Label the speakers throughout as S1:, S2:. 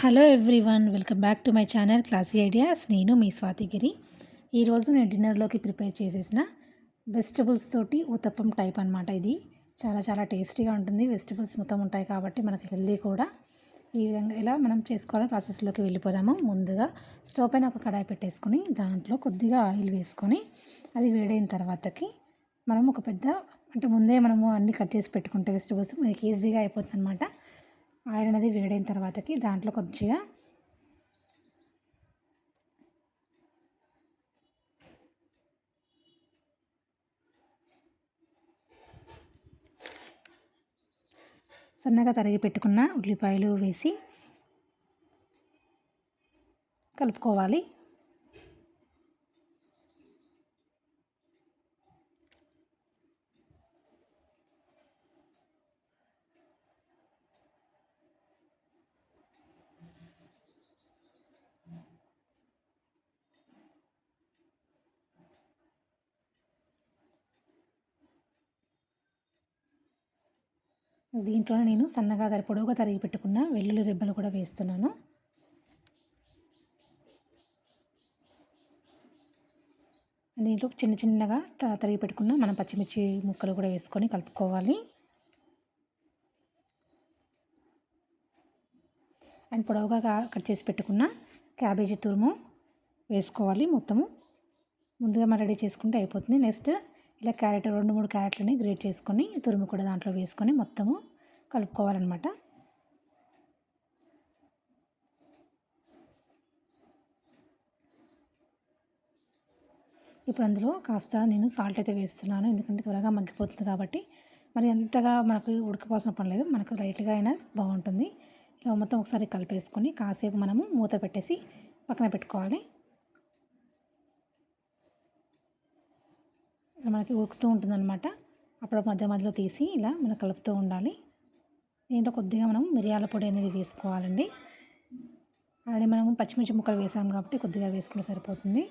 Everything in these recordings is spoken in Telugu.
S1: Hello everyone, welcome back to my channel classy ideas. నేను మీ స్వాతిగిరి. ఈరోజు నేను డిన్నర్లోకి ప్రిపేర్ చేసేసిన వెజిటబుల్స్ తోటి ఊతప్పం టైప్ అనమాట. ఇది చాలా చాలా టేస్టీగా ఉంటుంది. వెజిటబుల్స్ మొత్తం ఉంటాయి కాబట్టి మనకి హెల్దీ కూడా. ఈ విధంగా ఇలా మనం చేసుకోవాలని ప్రాసెస్లోకి వెళ్ళిపోదాము. ముందుగా స్టవ్ పైన ఒక కడాయి పెట్టేసుకొని దాంట్లో కొద్దిగా ఆయిల్ వేసుకొని అది వేడైన తర్వాతకి మనం ఒక పెద్ద ముందే మనము అన్నీ కట్ చేసి పెట్టుకుంటే వెజిటబుల్స్ మనకి ఈజీగా అయిపోతుంది అనమాట. ఆయిల్ అనేది వేడైన తర్వాతకి దాంట్లో కొద్దిగా సన్నగా తరిగి పెట్టుకున్న ఉల్లిపాయలు వేసి కలుపుకోవాలి. దీంట్లోనే నేను సన్నగా పొడవుగా తరిగి పెట్టుకున్న వెల్లుల్లి రెబ్బలు కూడా వేస్తున్నాను. దీంట్లో చిన్న చిన్నగా తరిగి పెట్టుకున్న మనం పచ్చిమిర్చి ముక్కలు కూడా వేసుకొని కలుపుకోవాలి. అండ్ పొడవుగా కట్ చేసి పెట్టుకున్న క్యాబేజీ తురుము వేసుకోవాలి. మొత్తము ముందుగా మనం రెడీ చేసుకుంటే అయిపోతుంది. నెక్స్ట్ ఇలా క్యారెట్ 2-3 క్యారెట్లని గ్రేట్ చేసుకొని తురుము కూడా దాంట్లో వేసుకొని మొత్తము కలుపుకోవాలన్నమాట. ఇప్పుడు అందులో కాస్త నేను సాల్ట్ అయితే వేస్తున్నాను, ఎందుకంటే త్వరగా మగ్గిపోతుంది కాబట్టి. మరి అంతగా మనకు ఉడకపోవాల్సిన పని లేదు, మనకు లైట్గా అయినా బాగుంటుంది. ఇలా మొత్తం ఒకసారి కలిపేసుకొని కాసేపు మనము మూత పెట్టేసి పక్కన పెట్టుకోవాలి. మనకి ఉడుకుతూ ఉంటుందన్నమాట. అప్పుడు మధ్య మధ్యలో తీసి ఇలా మనం కలుపుతూ ఉండాలి. దీంట్లో కొద్దిగా మనం మిరియాల పొడి అనేది వేసుకోవాలండి. ఆల్రెడీ మనము పచ్చిమిర్చి ముక్కలు వేసాము కాబట్టి కొద్దిగా వేసుకుంటే సరిపోతుంది.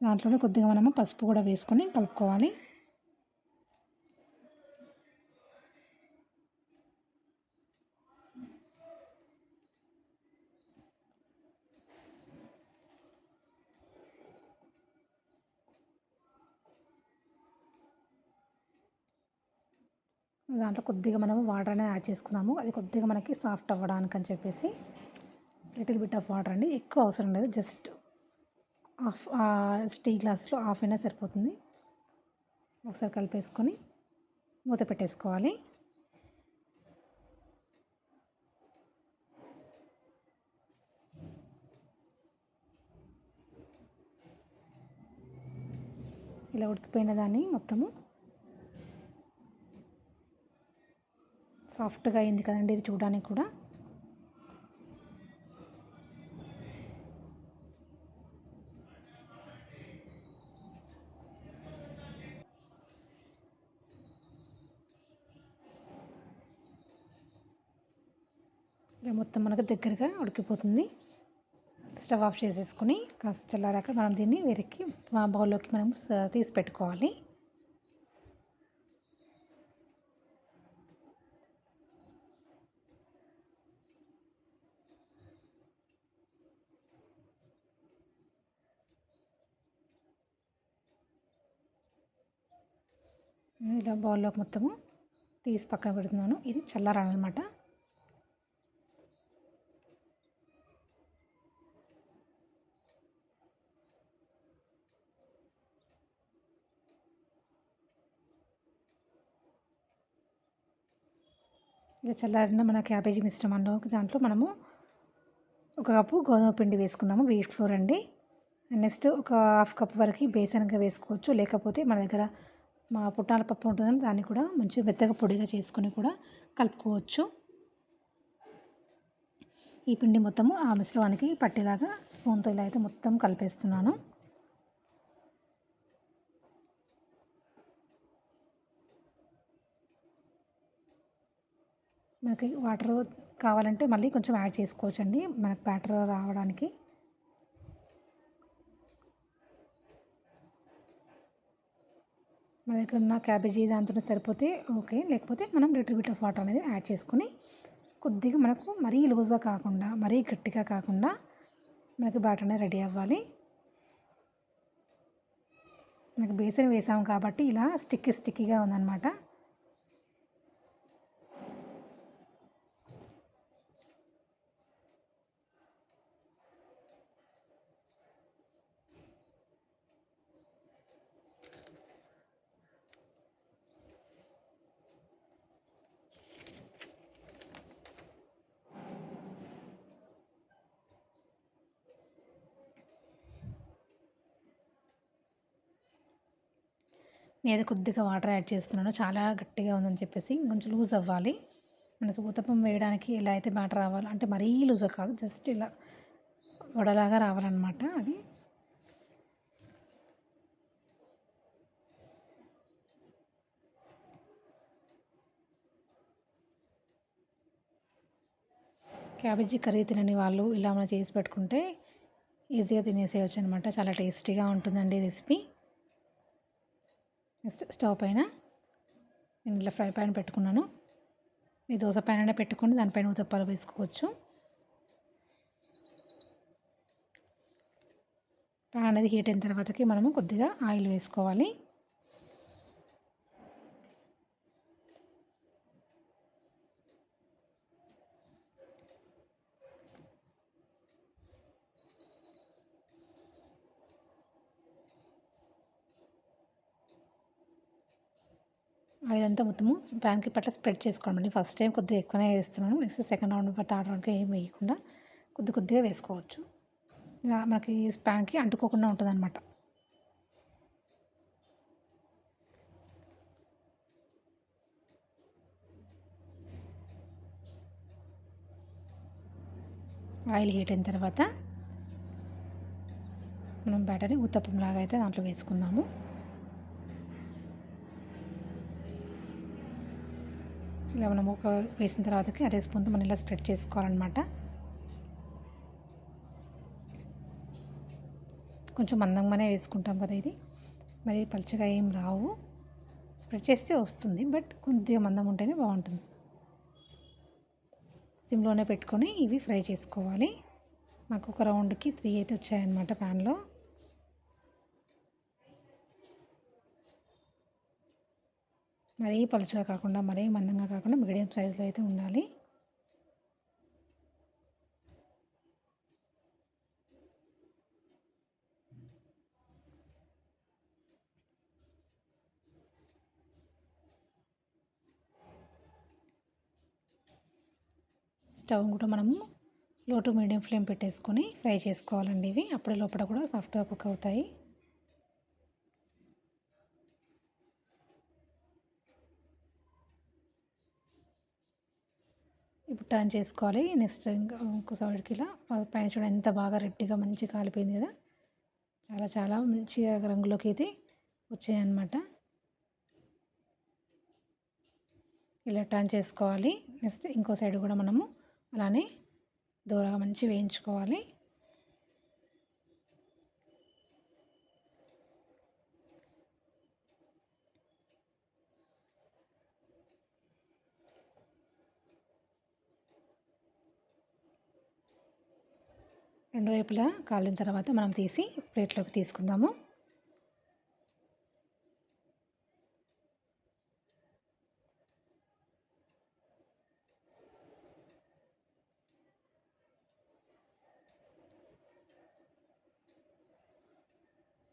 S1: దాంట్లోనే కొద్దిగా మనము పసుపు కూడా వేసుకొని కలుపుకోవాలి. దాంట్లో కొద్దిగా మనము వాటర్ అనేది యాడ్ చేసుకున్నాము. అది కొద్దిగా మనకి సాఫ్ట్ అవ్వడానికి అని చెప్పేసి లిటిల్ బిట్ ఆఫ్ వాటర్ అండి, ఎక్కువ అవసరం లేదు. జస్ట్ హాఫ్ టీ గ్లాస్లో హాఫ్ అయినా సరిపోతుంది. ఒకసారి కలిపేసుకొని మూత పెట్టేసుకోవాలి. ఇలా ఉడికిపోయిన దాన్ని మొత్తము సాఫ్ట్గా అయింది కదండి ఇది చూడడానికి కూడా. ఇలా మొత్తం మనకు దగ్గరగా ఉడికిపోతుంది. స్టవ్ ఆఫ్ చేసేసుకొని కాస్త చల్లారాక మనం దీన్ని వేరేకి బౌల్లోకి మనం తీసి పెట్టుకోవాలి. ఇలా బౌల్లోకి మొత్తము తీసి పక్కన పెడుతున్నాను. ఇది చల్లారాలన్నమాట. ఇలా చల్లారిన మన క్యాబేజీ మిశ్రమంలో దాంట్లో మనము 1 కప్పు గోధుమ పిండి వేసుకుందాము, వీట్ ఫ్లోర్ అండి. నెక్స్ట్ ఒక హాఫ్ కప్ వరకు బేసన్గా వేసుకోవచ్చు, లేకపోతే మన దగ్గర పుట్నాల పప్పు ఉంటుందని దాన్ని కూడా మంచిగా మెత్తగా పొడిగా చేసుకొని కూడా కలుపుకోవచ్చు. ఈ పిండి మొత్తము ఆ మిశ్రమానికి పట్టేలాగా స్పూన్తో ఇలా అయితే మొత్తం కలిపేస్తున్నాను. మనకి వాటర్ కావాలంటే మళ్ళీ కొంచెం యాడ్ చేసుకోవచ్చండి మనకు బ్యాటర్ రావడానికి. మన దగ్గర ఉన్న క్యాబేజీ దాంతో సరిపోతే ఓకే, లేకపోతే మనం లిటిల్ బిట్ ఆఫ్ వాటర్ అనేది యాడ్ చేసుకొని కొద్దిగా మనకు మరీ లూజ్గా కాకుండా మరీ గట్టిగా కాకుండా మనకి బ్యాటర్ అనేది రెడీ అవ్వాలి. మనకి బేసన్ వేసాము కాబట్టి ఇలా స్టిక్కీగా ఉందన్నమాట. నేను కొద్దిగా వాటర్ యాడ్ చేస్తున్నాను, చాలా గట్టిగా ఉందని చెప్పేసి కొంచెం లూజ్ అవ్వాలి. మనకి ఊతప్పం వేయడానికి ఎలా అయితే బ్యాటర్ రావాలో అంటే మరీ లూజ్గా కాదు, జస్ట్ ఇలా వడలాగా రావాలన్నమాట. అది క్యాబేజీ కర్రీ తినని వాళ్ళు ఇలా మనం చేసి పెట్టుకుంటే ఈజీగా తినేసేయచ్చు అనమాట. చాలా టేస్టీగా ఉంటుందండి రెసిపీ. స్టవ్ పైన నేను ఇలా ఫ్రై ప్యాన్ పెట్టుకున్నాను. మీ దోశ ప్యాన్ పెట్టుకొని దానిపైన ఉతప్పాలు వేసుకోవచ్చు. ప్యాన్ అనేది హీట్ అయిన తర్వాతకి మనము కొద్దిగా ఆయిల్ వేసుకోవాలి. ఆయిల్ అంతా మొత్తము ప్యాన్కి పట్ల స్ప్రెడ్ చేసుకోండి. ఫస్ట్ టైం కొద్దిగా ఎక్కువనే వేస్తున్నాను, నెక్స్ట్ సెకండ్ రౌండ్ థర్డ్ రౌండ్కి ఏం వేయకుండా కొద్దిగా వేసుకోవచ్చు. ఇలా మనకి ప్యాన్కి అంటుకోకుండా ఉంటుందన్నమాట. ఆయిల్ హీట్ అయిన తర్వాత మనం బ్యాటర్ని ఉత్తప్పం లాగా అయితే దాంట్లో వేసుకుందాము. ఇలా మనం ఒక వేసిన తర్వాతకి అదే స్పూన్తో మనం ఇలా స్ప్రెడ్ చేసుకోవాలన్నమాట. కొంచెం మందంగానే వేసుకుంటాం కదా, ఇది మరి పలుచగా ఏం రావు. స్ప్రెడ్ చేస్తే వస్తుంది, బట్ కొద్దిగా మందం ఉంటేనే బాగుంటుంది. సిమ్లోనే పెట్టుకొని ఇవి ఫ్రై చేసుకోవాలి. మాకు ఒక రౌండ్కి 3 అయితే వచ్చాయన్నమాట ప్యాన్లో. మరీ పలుచగా కాకుండా మరీ మందంగా కాకుండా మీడియం సైజులో అయితే ఉండాలి. స్టవ్ కూడా మనము లో టు మీడియం ఫ్లేమ్ పెట్టేసుకొని ఫ్రై చేసుకోవాలండి. ఇవి అప్పుడే లోపల కూడా సాఫ్ట్గా కుక్ అవుతాయి. ఇప్పుడు టర్న్ చేసుకోవాలి. నెక్స్ట్ ఇంకో సైడ్కి ఇలా పైన చూడ ఎంత బాగా రెడ్డిగా మంచిగా కాలిపోయింది కదా, చాలా మంచిగా రంగులోకి అయితే వచ్చాయన్నమాట. ఇలా టర్న్ చేసుకోవాలి. నెక్స్ట్ ఇంకో సైడ్ కూడా మనము అలానే దూరగా మంచి వేయించుకోవాలి. రెండు వైపులా కాలిన తర్వాత మనం తీసి ప్లేట్లోకి తీసుకుందాము.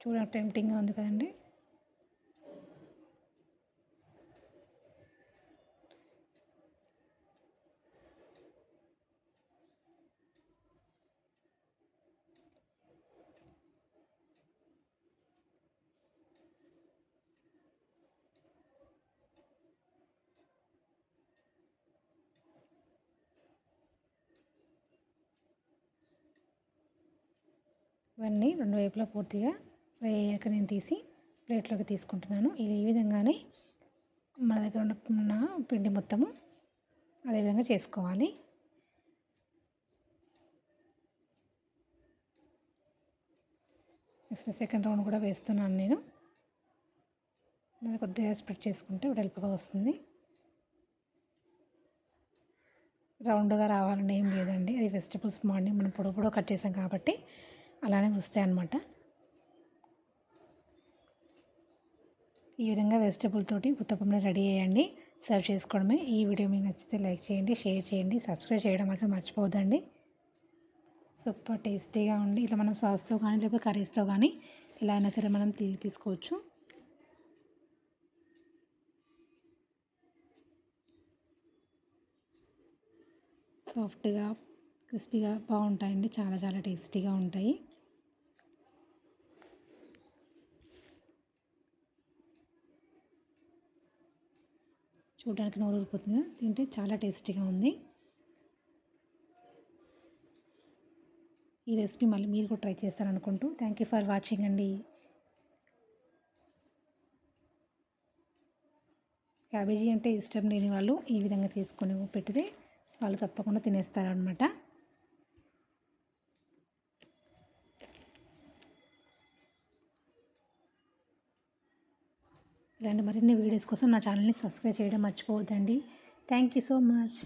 S1: చూడ టెంప్టింగ్గా ఉంది కదండి. ఇవన్నీ రెండు వైపులా పూర్తిగా ఫ్రై అయ్యాక నేను తీసి ప్లేట్లోకి తీసుకుంటున్నాను. ఇది ఈ విధంగానే మన దగ్గర ఉన్న పిండి మొత్తము అదేవిధంగా చేసుకోవాలి. నెక్స్ట్ సెకండ్ రౌండ్ కూడా వేస్తున్నాను నేను. కొద్దిగా స్ప్రెడ్ చేసుకుంటే వెడల్పుగా వస్తుంది. రౌండ్గా రావాలని ఏం లేదండి. అది వెజిటబుల్స్ మార్నింగ్ మనం పొడవు కట్ చేసాం కాబట్టి అలానే వస్తాయి అన్నమాట. ఈ విధంగా వెజిటబుల్ తోటి ఉత్తప్పంని రెడీ చేయండి, సర్వ్ చేసుకోవడమే. ఈ వీడియో మీకు నచ్చితే లైక్ చేయండి, షేర్ చేయండి, సబ్స్క్రైబ్ చేయడం మాత్రం మర్చిపోవద్దండి. సూపర్ టేస్టీగా ఉండి ఇలా మనం సాస్తో కానీ లేకపోతే కర్రీస్తో కానీ ఇలా అయినా సరే మనం తీసుకోవచ్చు. సాఫ్ట్గా క్రిస్పీగా బాగుంటాయండి, చాలా చాలా టేస్టీగా ఉంటాయి. చూడడానికి నోరు ఊరిపోతుంది, తింటే చాలా టేస్టీగా ఉంది. ఈ రెసిపీ మళ్ళీ మీరు కూడా ట్రై చేస్తారనుకుంటూ థ్యాంక్ యూ ఫర్ వాచింగ్ అండి. క్యాబేజీ అంటే ఇష్టం లేని వాళ్ళు ఈ విధంగా తీసుకొని పెట్టితే వాళ్ళు తప్పకుండా తినేస్తారనమాట. ఇలాంటి మరిన్ని వీడియోస్ కోసం నా ఛానల్ని సబ్స్క్రైబ్ చేయడం మర్చిపోవద్దండి. Thank you so much.